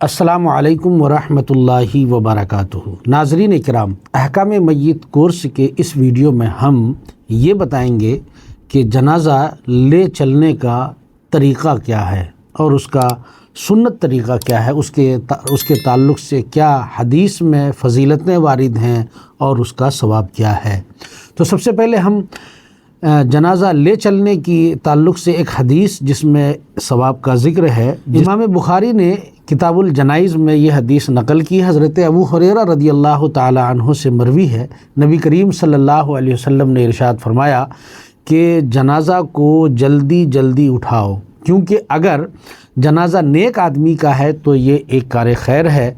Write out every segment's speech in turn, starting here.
السلام علیکم ورحمۃ اللہ وبرکاتہ۔ ناظرین کرام، احکام میت کورس کے اس ویڈیو میں ہم یہ بتائیں گے کہ جنازہ لے چلنے کا طریقہ کیا ہے اور اس کا سنت طریقہ کیا ہے، اس کے تعلق سے کیا حدیث میں فضیلتیں وارد ہیں اور اس کا ثواب کیا ہے۔ تو سب سے پہلے ہم جنازہ لے چلنے کی تعلق سے ایک حدیث جس میں ثواب کا ذکر ہے، امام بخاری نے کتاب الجنائز میں یہ حدیث نقل کی۔ حضرت ابو ہریرہ رضی اللہ تعالی عنہ سے مروی ہے، نبی کریم صلی اللہ علیہ وسلم نے ارشاد فرمایا کہ جنازہ کو جلدی جلدی اٹھاؤ، کیونکہ اگر جنازہ نیک آدمی کا ہے تو یہ ایک کار خیر ہے،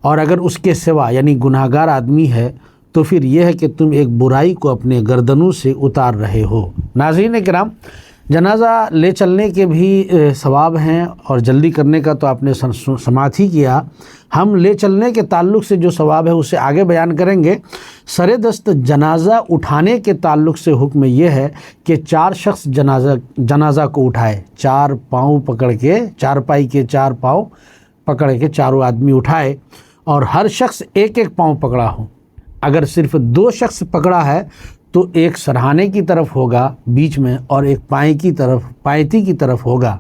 اور اگر اس کے سوا یعنی گناہگار آدمی ہے تو پھر یہ ہے کہ تم ایک برائی کو اپنے گردنوں سے اتار رہے ہو۔ ناظرین کرام، جنازہ لے چلنے کے بھی ثواب ہیں اور جلدی کرنے کا تو آپ نے سماعت ہی کیا۔ ہم لے چلنے کے تعلق سے جو ثواب ہے اسے آگے بیان کریں گے۔ سر دست جنازہ اٹھانے کے تعلق سے حکم یہ ہے کہ 4 شخص جنازہ کو اٹھائے، 4 پاؤں پکڑ کے، 4 پائی کے 4 پاؤں پکڑ کے چاروں آدمی اٹھائے، اور ہر شخص ایک ایک پاؤں پکڑا ہو۔ اگر صرف 2 شخص پکڑا ہے تو ایک سرہانے کی طرف ہوگا بیچ میں اور ایک پائیتی کی طرف ہوگا۔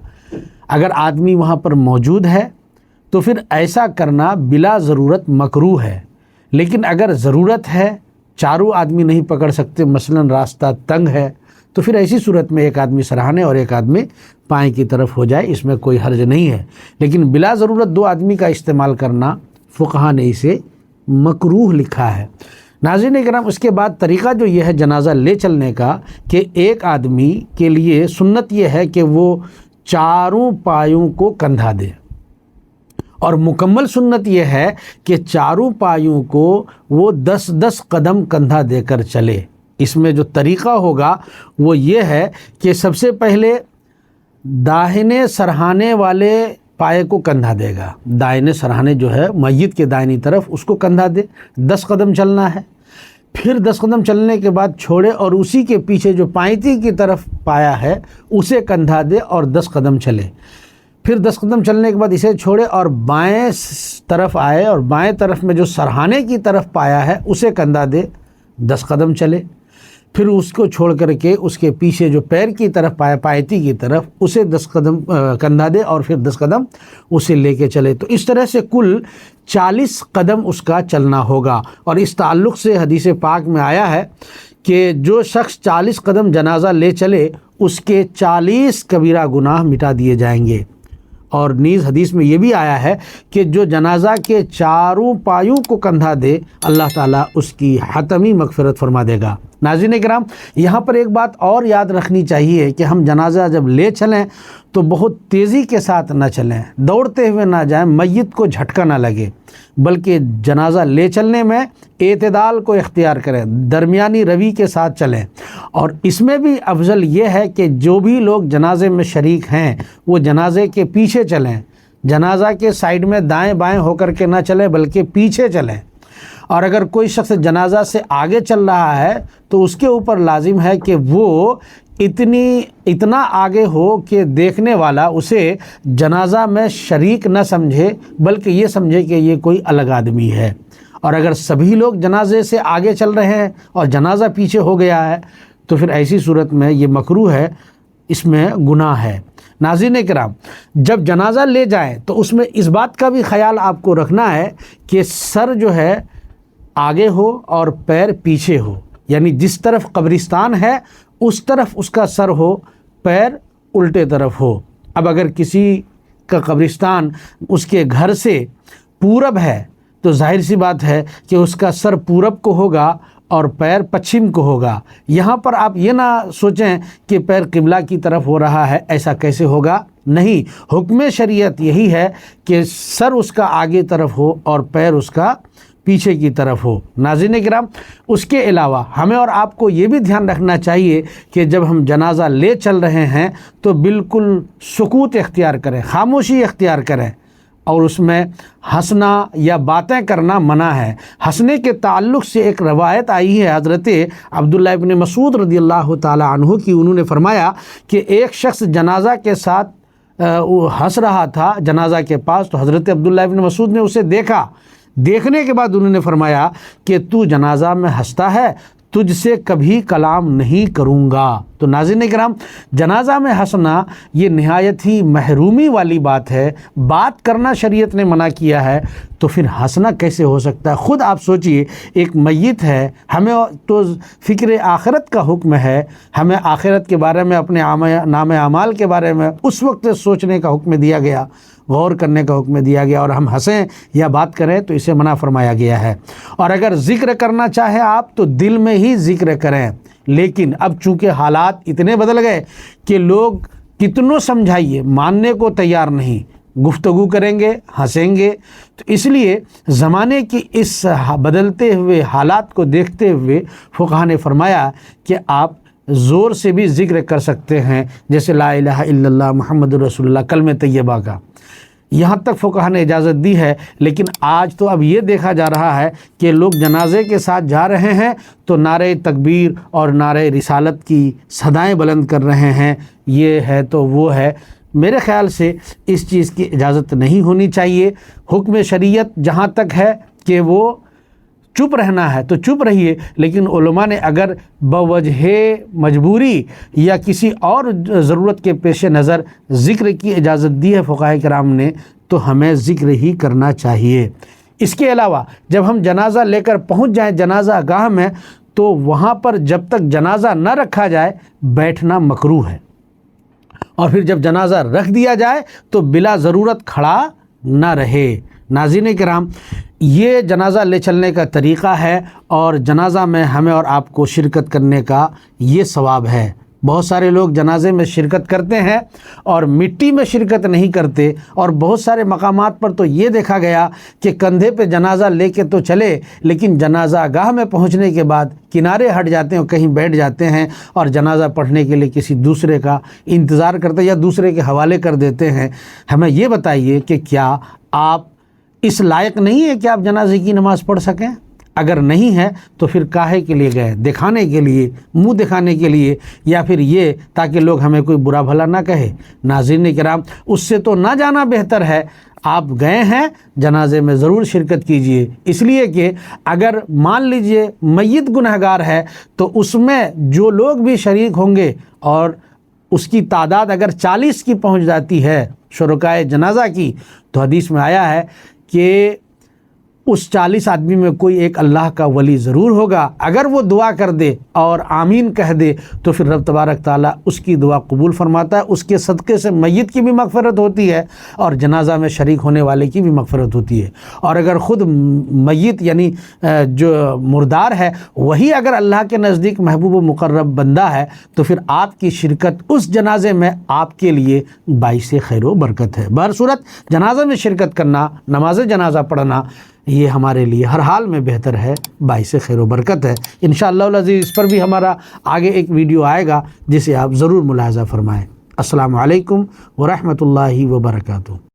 اگر آدمی وہاں پر موجود ہے تو پھر ایسا کرنا بلا ضرورت مکروہ ہے، لیکن اگر ضرورت ہے، چاروں آدمی نہیں پکڑ سکتے، مثلا راستہ تنگ ہے، تو پھر ایسی صورت میں ایک آدمی سرہانے اور ایک آدمی پائیں کی طرف ہو جائے، اس میں کوئی حرج نہیں ہے۔ لیکن بلا ضرورت 2 آدمی کا استعمال کرنا فقہا نے اسے مکروہ لکھا ہے۔ ناظرین کرام، اس کے بعد طریقہ جو یہ ہے جنازہ لے چلنے کا کہ ایک آدمی کے لیے سنت یہ ہے کہ وہ چاروں پایوں کو کندھا دے، اور مکمل سنت یہ ہے کہ چاروں پایوں کو وہ 10 قدم کندھا دے کر چلے۔ اس میں جو طریقہ ہوگا وہ یہ ہے کہ سب سے پہلے داہنے سرہانے والے پائے کو کندھا دے گا، دائنے سرہانے جو ہے میت کے دائنی طرف، اس کو کندھا دے، 10 قدم چلنا ہے۔ پھر 10 قدم چلنے کے بعد چھوڑے اور اسی کے پیچھے جو پائیتی کی طرف پایا ہے اسے کندھا دے اور 10 قدم چلے۔ پھر 10 قدم چلنے کے بعد اسے چھوڑے اور بائیں طرف آئے، اور بائیں طرف میں جو سرہانے کی طرف پایا ہے اسے کندھا دے، 10 قدم چلے۔ پھر اس کو چھوڑ کر کے اس کے پیچھے جو پیر کی طرف پایا، پائیتی کی طرف، اسے 10 قدم کندھا دے اور پھر 10 قدم اسے لے کے چلے۔ تو اس طرح سے کل 40 قدم اس کا چلنا ہوگا۔ اور اس تعلق سے حدیث پاک میں آیا ہے کہ جو شخص 40 قدم جنازہ لے چلے اس کے 40 کبیرہ گناہ مٹا دیے جائیں گے۔ اور نیز حدیث میں یہ بھی آیا ہے کہ جو جنازہ کے چاروں پایوں کو کندھا دے اللہ تعالیٰ اس کی حتمی مغفرت فرما دے گا۔ ناظرین کرام، یہاں پر ایک بات اور یاد رکھنی چاہیے کہ ہم جنازہ جب لے چلیں تو بہت تیزی کے ساتھ نہ چلیں، دوڑتے ہوئے نہ جائیں، میت کو جھٹکا نہ لگے، بلکہ جنازہ لے چلنے میں اعتدال کو اختیار کریں، درمیانی روی کے ساتھ چلیں۔ اور اس میں بھی افضل یہ ہے کہ جو بھی لوگ جنازے میں شریک ہیں وہ جنازے کے پیچھے چلیں، جنازہ کے سائیڈ میں دائیں بائیں ہو کر کے نہ چلیں بلکہ پیچھے چلیں۔ اور اگر کوئی شخص جنازہ سے آگے چل رہا ہے تو اس کے اوپر لازم ہے کہ وہ اتنا آگے ہو کہ دیکھنے والا اسے جنازہ میں شریک نہ سمجھے بلکہ یہ سمجھے کہ یہ کوئی الگ آدمی ہے۔ اور اگر سبھی لوگ جنازے سے آگے چل رہے ہیں اور جنازہ پیچھے ہو گیا ہے تو پھر ایسی صورت میں یہ مکروہ ہے، اس میں گناہ ہے۔ ناظرین کرام، جب جنازہ لے جائیں تو اس میں اس بات کا بھی خیال آپ کو رکھنا ہے کہ سر جو ہے آگے ہو اور پیر پیچھے ہو، یعنی جس طرف قبرستان ہے اس طرف اس کا سر ہو، پیر الٹے طرف ہو۔ اب اگر کسی کا قبرستان اس کے گھر سے پورب ہے تو ظاہر سی بات ہے کہ اس کا سر پورب کو ہوگا اور پیر پچھم کو ہوگا۔ یہاں پر آپ یہ نہ سوچیں کہ پیر قبلہ کی طرف ہو رہا ہے، ایسا کیسے ہوگا؟ نہیں، حکم شریعت یہی ہے کہ سر اس کا آگے طرف ہو اور پیر اس کا پیچھے کی طرف ہو۔ ناظرین کرام، اس کے علاوہ ہمیں اور آپ کو یہ بھی دھیان رکھنا چاہیے کہ جب ہم جنازہ لے چل رہے ہیں تو بالکل سکوت اختیار کریں، خاموشی اختیار کریں، اور اس میں ہنسنا یا باتیں کرنا منع ہے۔ ہنسنے کے تعلق سے ایک روایت آئی ہے حضرت عبداللہ ابن مسعود رضی اللہ تعالی عنہ کی، انہوں نے فرمایا کہ ایک شخص جنازہ کے ساتھ وہ ہنس رہا تھا جنازہ کے پاس، تو حضرت عبداللہ ابن مسعود نے اسے دیکھا۔ دیکھنے کے بعد انہوں نے فرمایا کہ تو جنازہ میں ہنستا ہے، تجھ سے کبھی کلام نہیں کروں گا۔ تو ناظرین کرام، جنازہ میں ہنسنا یہ نہایت ہی محرومی والی بات ہے، بات کرنا شریعت نے منع کیا ہے، تو پھر ہنسنا کیسے ہو سکتا ہے؟ خود آپ سوچئے، ایک میت ہے، ہمیں تو فکر آخرت کا حکم ہے، ہمیں آخرت کے بارے میں، اپنے نام اعمال کے بارے میں اس وقت سوچنے کا حکم دیا گیا، غور کرنے کا حکم دیا گیا، اور ہم ہنسیں یا بات کریں تو اسے منع فرمایا گیا ہے۔ اور اگر ذکر کرنا چاہیں آپ تو دل میں ہی ذکر کریں، لیکن اب چونکہ حالات اتنے بدل گئے کہ لوگ کتنوں سمجھائیے ماننے کو تیار نہیں، گفتگو کریں گے، ہنسیں گے، تو اس لیے زمانے کی اس بدلتے ہوئے حالات کو دیکھتے ہوئے فقہا نے فرمایا کہ آپ زور سے بھی ذکر کر سکتے ہیں، جیسے لا الہ الا اللہ محمد رسول اللہ، کلمہ طیبہ کا، یہاں تک فقہا نے اجازت دی ہے۔ لیکن آج تو اب یہ دیکھا جا رہا ہے کہ لوگ جنازے کے ساتھ جا رہے ہیں تو نعرہ تکبیر اور نعرہ رسالت کی صدائیں بلند کر رہے ہیں، یہ ہے تو وہ ہے۔ میرے خیال سے اس چیز کی اجازت نہیں ہونی چاہیے۔ حکم شریعت جہاں تک ہے کہ وہ چپ رہنا ہے تو چپ رہیے، لیکن علماء نے اگر بوجہ مجبوری یا کسی اور ضرورت کے پیش نظر ذکر کی اجازت دی ہے فقہاء کرام نے، تو ہمیں ذکر ہی کرنا چاہیے۔ اس کے علاوہ جب ہم جنازہ لے کر پہنچ جائیں جنازہ گاہ میں، تو وہاں پر جب تک جنازہ نہ رکھا جائے بیٹھنا مکروہ ہے، اور پھر جب جنازہ رکھ دیا جائے تو بلا ضرورت کھڑا نہ رہے۔ ناظرین کرام، یہ جنازہ لے چلنے کا طریقہ ہے، اور جنازہ میں ہمیں اور آپ کو شرکت کرنے کا یہ ثواب ہے۔ بہت سارے لوگ جنازے میں شرکت کرتے ہیں اور مٹی میں شرکت نہیں کرتے، اور بہت سارے مقامات پر تو یہ دیکھا گیا کہ کندھے پہ جنازہ لے کے تو چلے، لیکن جنازہ گاہ میں پہنچنے کے بعد کنارے ہٹ جاتے ہیں اور کہیں بیٹھ جاتے ہیں، اور جنازہ پڑھنے کے لیے کسی دوسرے کا انتظار کرتے ہیں یا دوسرے کے حوالے کر دیتے ہیں۔ ہمیں یہ بتائیے کہ کیا آپ اس لائق نہیں ہے کہ آپ جنازے کی نماز پڑھ سکیں؟ اگر نہیں ہے تو پھر کاہے کے لیے گئے؟ دکھانے کے لیے، منہ دکھانے کے لیے، یا پھر یہ تاکہ لوگ ہمیں کوئی برا بھلا نہ کہے؟ ناظرین کرام، اس سے تو نہ جانا بہتر ہے۔ آپ گئے ہیں جنازے میں ضرور شرکت کیجئے، اس لیے کہ اگر مان لیجئے میت گنہگار ہے تو اس میں جو لوگ بھی شریک ہوں گے، اور اس کی تعداد اگر 40 کی پہنچ جاتی ہے شرکائے جنازہ کی، تو حدیث میں آیا ہے کہ اس 40 آدمی میں کوئی ایک اللہ کا ولی ضرور ہوگا۔ اگر وہ دعا کر دے اور آمین کہہ دے تو پھر رب تبارک تعالیٰ اس کی دعا قبول فرماتا ہے، اس کے صدقے سے میت کی بھی مغفرت ہوتی ہے اور جنازہ میں شریک ہونے والے کی بھی مغفرت ہوتی ہے۔ اور اگر خود میت یعنی جو مردار ہے وہی اگر اللہ کے نزدیک محبوب و مقرب بندہ ہے، تو پھر آپ کی شرکت اس جنازے میں آپ کے لیے باعث خیر و برکت ہے۔ بہرصورت جنازہ میں شرکت کرنا، نماز جنازہ پڑھنا، یہ ہمارے لیے ہر حال میں بہتر ہے، باعث خیر و برکت ہے۔ انشاءاللہ العزیز اس پر بھی ہمارا آگے ایک ویڈیو آئے گا جسے آپ ضرور ملاحظہ فرمائیں۔ السلام علیکم ورحمۃ اللہ وبرکاتہ۔